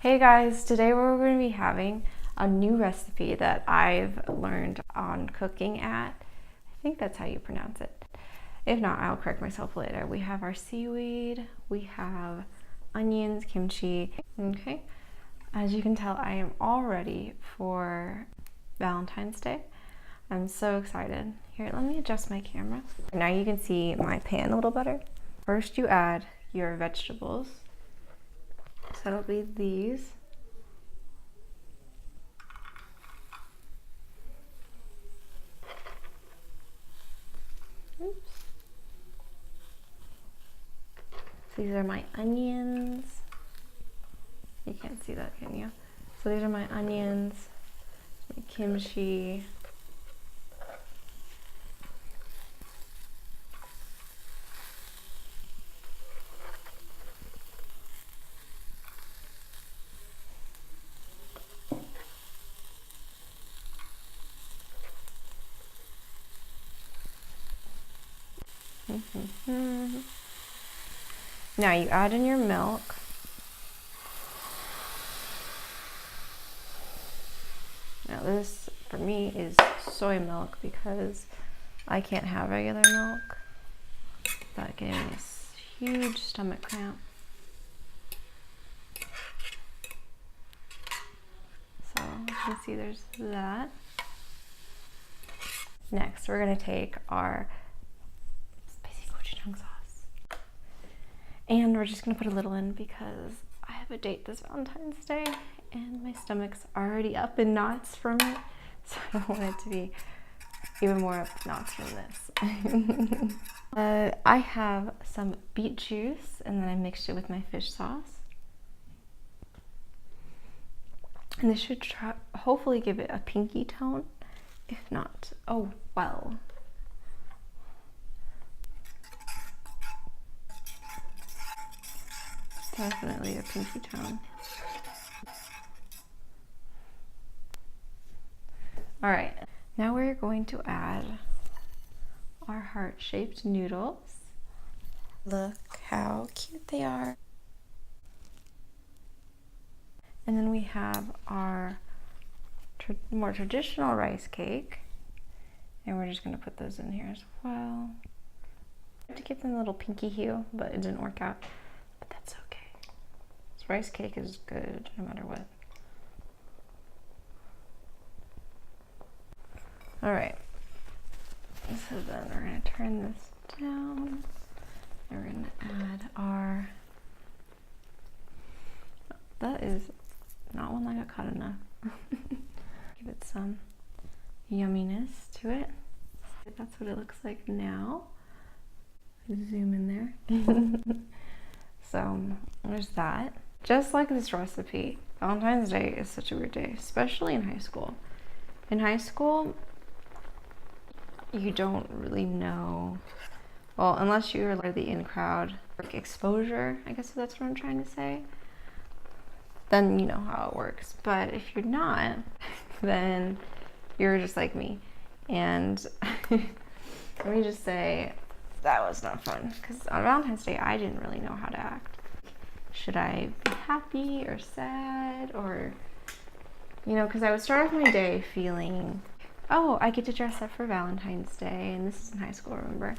Hey guys, today we're going to be having a new recipe that I've learned on Cooking At. I think that's how you pronounce it. If not, I'll correct myself later. We have our seaweed, we have onions, kimchi. Okay, as you can tell, I am all ready for Valentine's Day. I'm so excited. Here, let me adjust my camera. Now you can see my pan a little better. First you add your vegetables. So it'll be these. Oops. These are my onions. You can't see that, can you? So these are my onions, my kimchi. Now you add in your milk. Now this, for me, is soy milk because I can't have regular milk. That gave me a huge stomach cramp. So you can see there's that. Next, we're gonna take our sauce. And we're just gonna put a little in because I have a date this Valentine's Day and my stomach's already up in knots from it. So I don't want it to be even more up knots from this. I have some beet juice and then I mixed it with my fish sauce. And this should hopefully give it a pinky tone. If not, oh well. Definitely a pinky tone. All right, now we're going to add our heart-shaped noodles. Look how cute they are. And then we have our more traditional rice cake. And we're just gonna put those in here as well. To give them a little pinky hue, but it didn't work out. But that's okay. This rice cake is good no matter what. All right, so then we're gonna turn this down. And we're gonna add our, that is not one that got cut enough. Give it some yumminess to it. That's what it looks like now. Zoom in there. So there's that. Just like this recipe, Valentine's Day is such a weird day, especially in high school. In high school, you don't really know, well, unless you're like the in crowd, like exposure, I guess that's what I'm trying to say, then you know how it works. But if you're not, then you're just like me. And let me just say, that was not fun, because on Valentine's Day, I didn't really know how to act. Should I be happy or sad, or, you know, because I would start off my day feeling, oh, I get to dress up for Valentine's Day, and this is in high school, remember?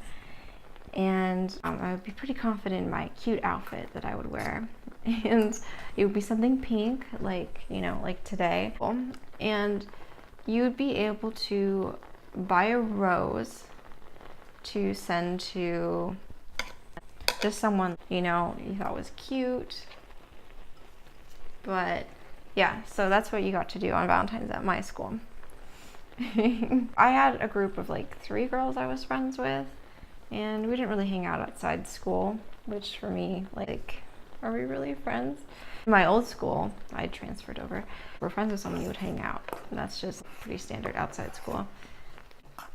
And I would be pretty confident in my cute outfit that I would wear. And it would be something pink, like, you know, like today. And you would be able to buy a rose to send to just someone, you know, you thought was cute. But yeah, so that's what you got to do on Valentine's at my school. I had a group of like 3 girls I was friends with, and we didn't really hang out outside school, which for me, like, are we really friends? In my old school, I transferred over. We're friends with someone, you would hang out. And that's just pretty standard outside school.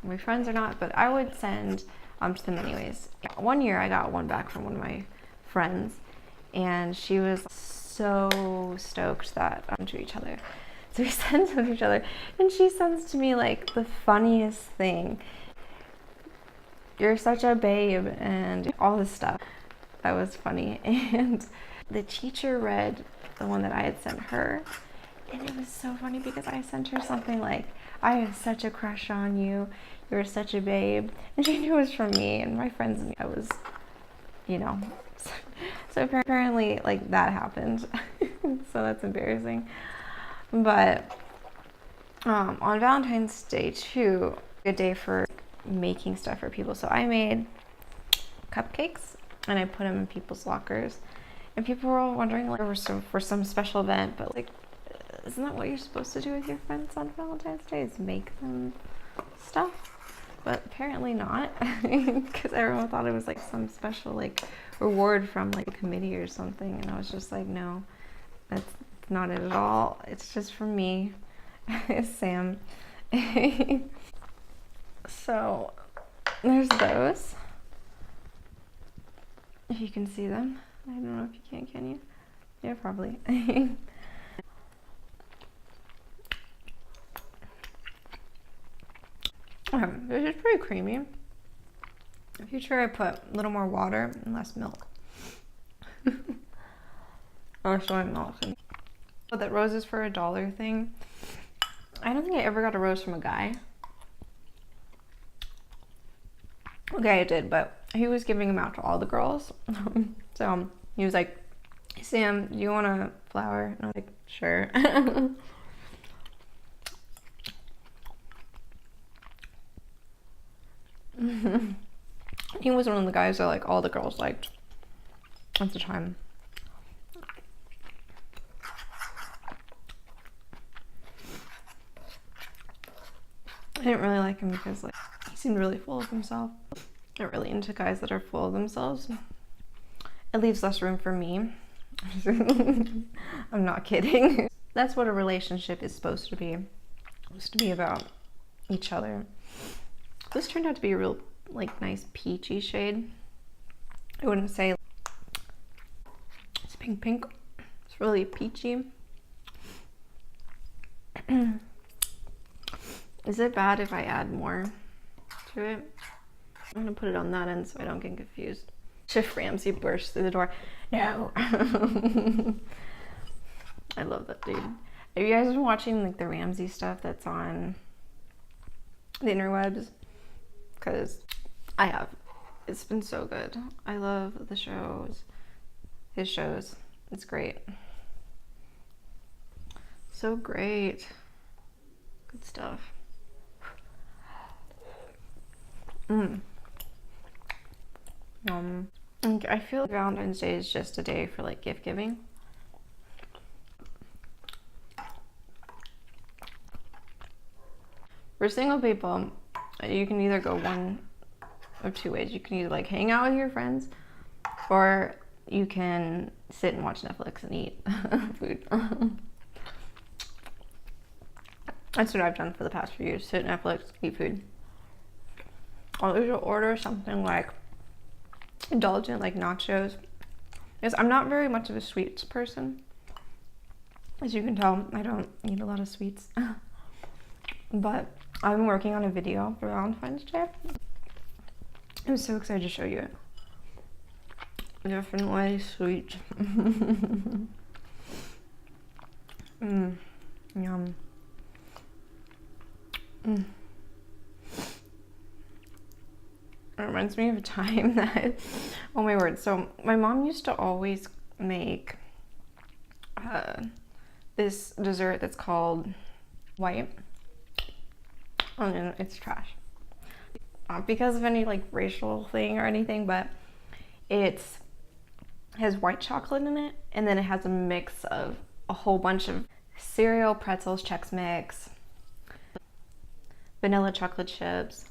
My friends are not, but I would send to them anyways. One year I got one back from one of my friends, and she was so stoked that to each other. So we send to each other, and she sends to me like the funniest thing. You're such a babe, and all this stuff. That was funny. And the teacher read the one that I had sent her. And it was so funny because I sent her something like, I have such a crush on you. You're such a babe. And she knew it was from me, and my friends knew I was, you know. So apparently, like, that happened. So that's embarrassing. But on Valentine's Day too, a day for making stuff for people. So I made cupcakes and I put them in people's lockers. And people were all wondering, like, for some special event, but like, isn't that what you're supposed to do with your friends on Valentine's Day, is make them stuff? But apparently not, because everyone thought it was like some special like reward from like a committee or something, and I was just like, no, that's not it at all. It's just from me. It's Sam. So there's those. If you can see them. I don't know if you can you? Yeah, probably. This is pretty creamy. In the future, I put a little more water and less milk. Or soy milk. But that roses for $1 thing, I don't think I ever got a rose from a guy. Okay, I did, but he was giving them out to all the girls. So he was like, Sam, do you want a flower? And I was like, sure. He was one of the guys that like all the girls liked at the time. I didn't really like him because like he seemed really full of himself. Not really into guys that are full of themselves. It leaves less room for me. I'm not kidding. That's what a relationship is supposed to be. It's supposed to be about each other. This turned out to be a real like nice peachy shade. I wouldn't say it's pink. It's really peachy. Is it bad if I add more to it? I'm gonna put it on that end so I don't get confused. Chef Ramsay burst through the door. No. I love that dude. Have you guys been watching like the Ramsay stuff that's on the interwebs? Because I have. It's been so good. I love the shows. His shows. It's great. So great. Good stuff. I feel like Valentine's Day is just a day for like gift giving. For single people, you can either go one of two ways. You can either like hang out with your friends, or you can sit and watch Netflix and eat food. That's what I've done for the past few years. Sit Netflix, eat food. I'll usually order something like indulgent, like nachos. Because I'm not very much of a sweets person. As you can tell, I don't eat a lot of sweets. But I've been working on a video for Valentine's Day. I'm so excited to show you it. Definitely sweet. Yum. It reminds me of a time that, oh my word, so my mom used to always make this dessert that's called white. Oh no, it's trash. Not because of any like racial thing or anything, but it has white chocolate in it, and then it has a mix of a whole bunch of cereal, pretzels, Chex Mix, vanilla chocolate chips.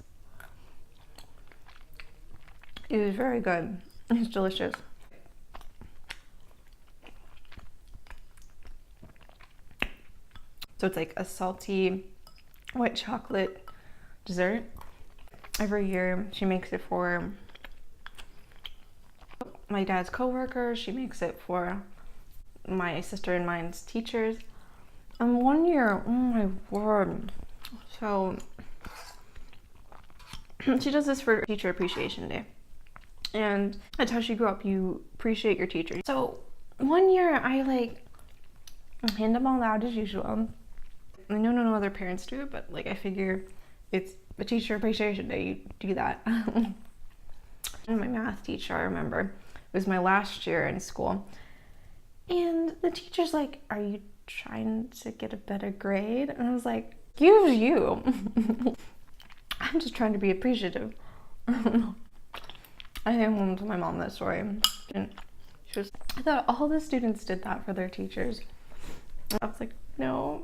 It was very good. It's delicious. So it's like a salty white chocolate dessert. Every year she makes it for my dad's coworkers. She makes it for my sister and mine's teachers. And one year, oh my word. So she does this for Teacher Appreciation Day. And that's how she grew up. You appreciate your teacher. So one year I like hand them all out as usual. I know no other parents do it, but like I figure it's a teacher appreciation day, you do that. And my math teacher, I remember, it was my last year in school, and the teacher's like, "Are you trying to get a better grade?" And I was like, "Excuse you." I'm just trying to be appreciative. I came home to my mom that story, and she was, "I thought all the students did that for their teachers." I was like, "No."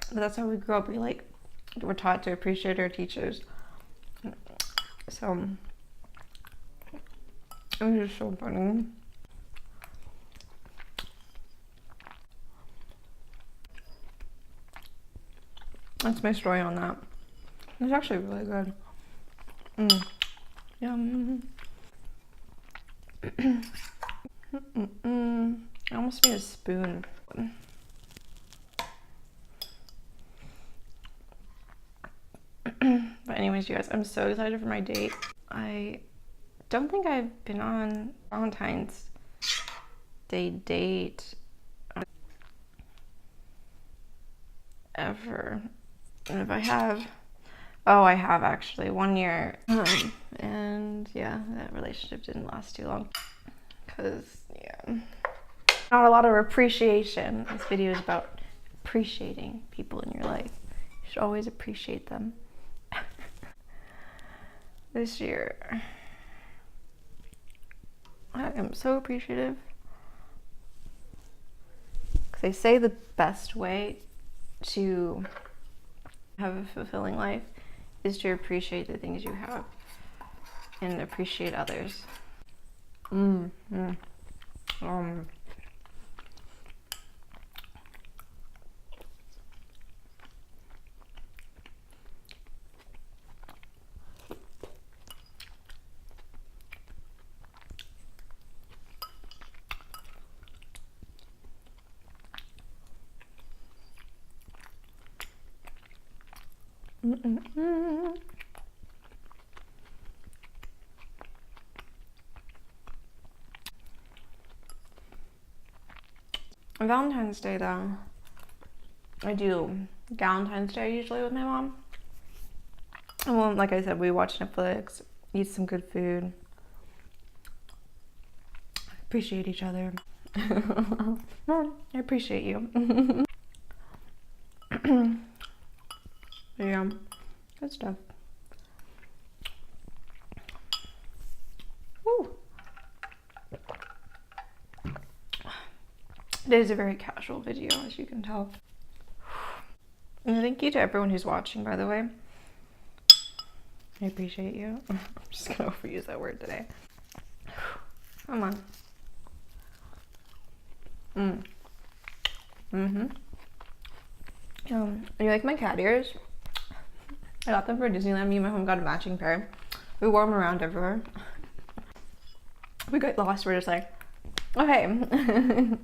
But that's how we grew up. We're taught to appreciate our teachers. So it was just so funny. That's my story on that. It's actually really good. Yum. I almost made a spoon. But anyways, you guys, I'm so excited for my date. I don't think I've been on Valentine's Day date ever. And if I have, I have actually, 1 year. And yeah, that relationship didn't last too long. Cause yeah, not a lot of appreciation. This video is about appreciating people in your life. You should always appreciate them. This year, I am so appreciative. Because they say the best way to have a fulfilling life is to appreciate the things you have and appreciate others. Valentine's Day though, I do Valentine's Day usually with my mom. And well, like I said, we watch Netflix, eat some good food, appreciate each other. Mom, I appreciate you. Yeah, good stuff. Woo. It is a very casual video, as you can tell. And thank you to everyone who's watching, by the way. I appreciate you. I'm just gonna overuse that word today. Come on. You like my cat ears? I got them for Disneyland. Me and my mom got a matching pair. We wore them around everywhere. We got lost. We're just like, okay.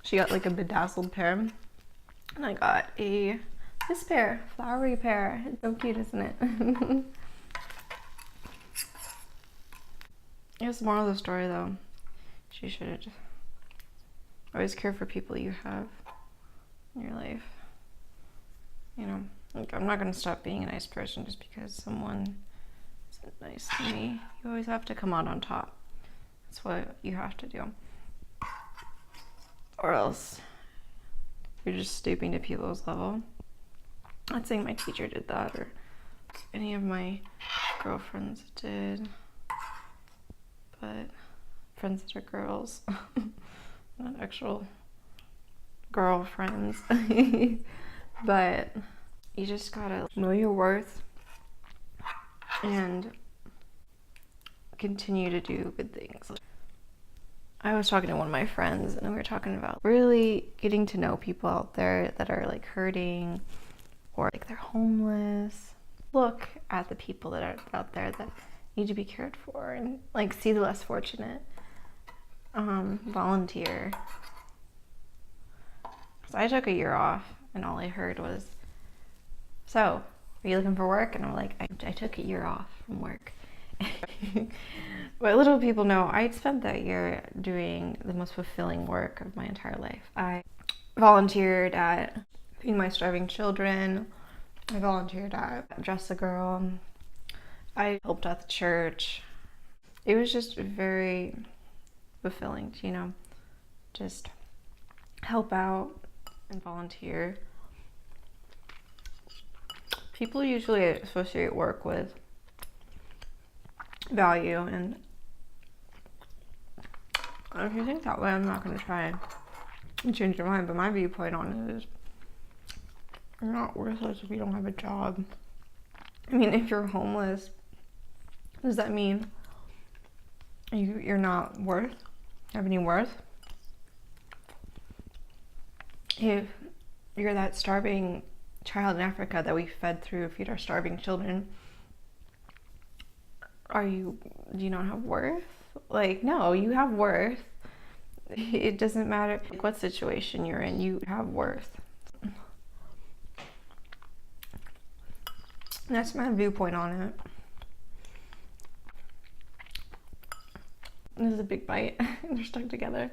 She got like a bedazzled pair, and I got this pair, flowery pair. It's so cute, isn't it? I guess the moral of the story, though, she should always care for people you have in your life. You know, like, I'm not gonna stop being a nice person just because someone isn't nice to me. You always have to come out on top. That's what you have to do. Or else you're just stooping to people's level. I'm not saying my teacher did that or any of my girlfriends did, but friends that are girls, not actual girlfriends. But you just gotta know your worth and continue to do good things. I was talking to one of my friends and we were talking about really getting to know people out there that are like hurting or like they're homeless. Look at the people that are out there that need to be cared for and like see the less fortunate. Volunteer. So I took a year off and all I heard was, "So, are you looking for work?" And I'm like, I took a year off from work. But little people know, I spent that year doing the most fulfilling work of my entire life. I volunteered at Feed My Starving Children. I volunteered at Dress a Girl. I helped at the church. It was just very fulfilling to, just help out and volunteer. People usually associate work with value, and if you think that way, I'm not going to try and change your mind, but my viewpoint on it is you're not worthless if you don't have a job. I mean, if you're homeless, does that mean you're not have any worth? If you're that starving child in Africa that we fed through Feed Our Starving Children, do you not have worth? Like, no, you have worth. It doesn't matter what situation you're in, you have worth. That's my viewpoint on it. This is a big bite. They're stuck together.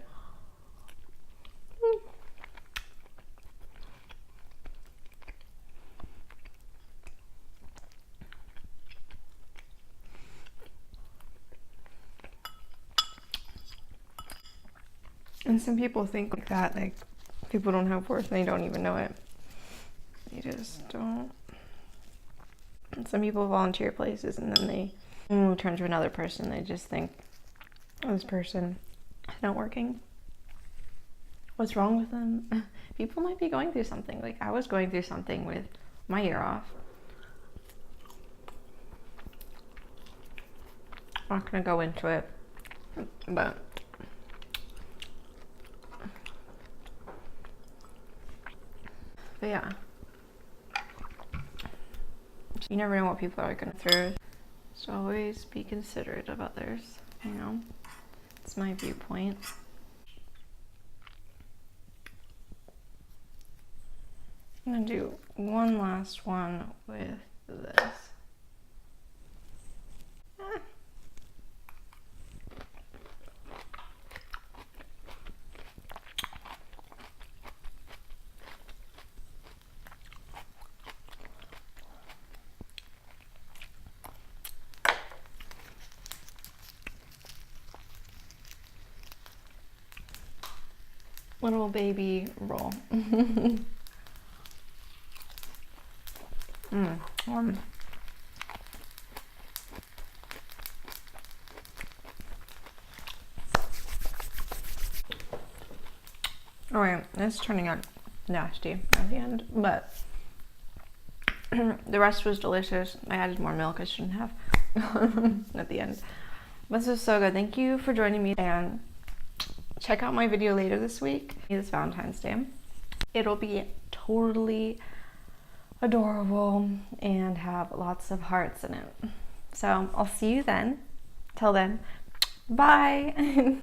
And some people think like that, like people don't have worth and they don't even know it. They just don't. And some people volunteer places and then they turn to another person. They just think, oh, this person is not working. What's wrong with them? People might be going through something. Like I was going through something with my year off. I'm not gonna go into it, but yeah, you never know what people are going through. So always be considerate of others, it's my viewpoint. I'm gonna do one last one with this. Little baby roll. Warm. Alright, it's turning out nasty at the end, but the rest was delicious. I added more milk I shouldn't have at the end. This was so good. Thank you for joining me, and check out my video later this week. It's Valentine's Day. It'll be totally adorable and have lots of hearts in it. So I'll see you then. Till then, bye.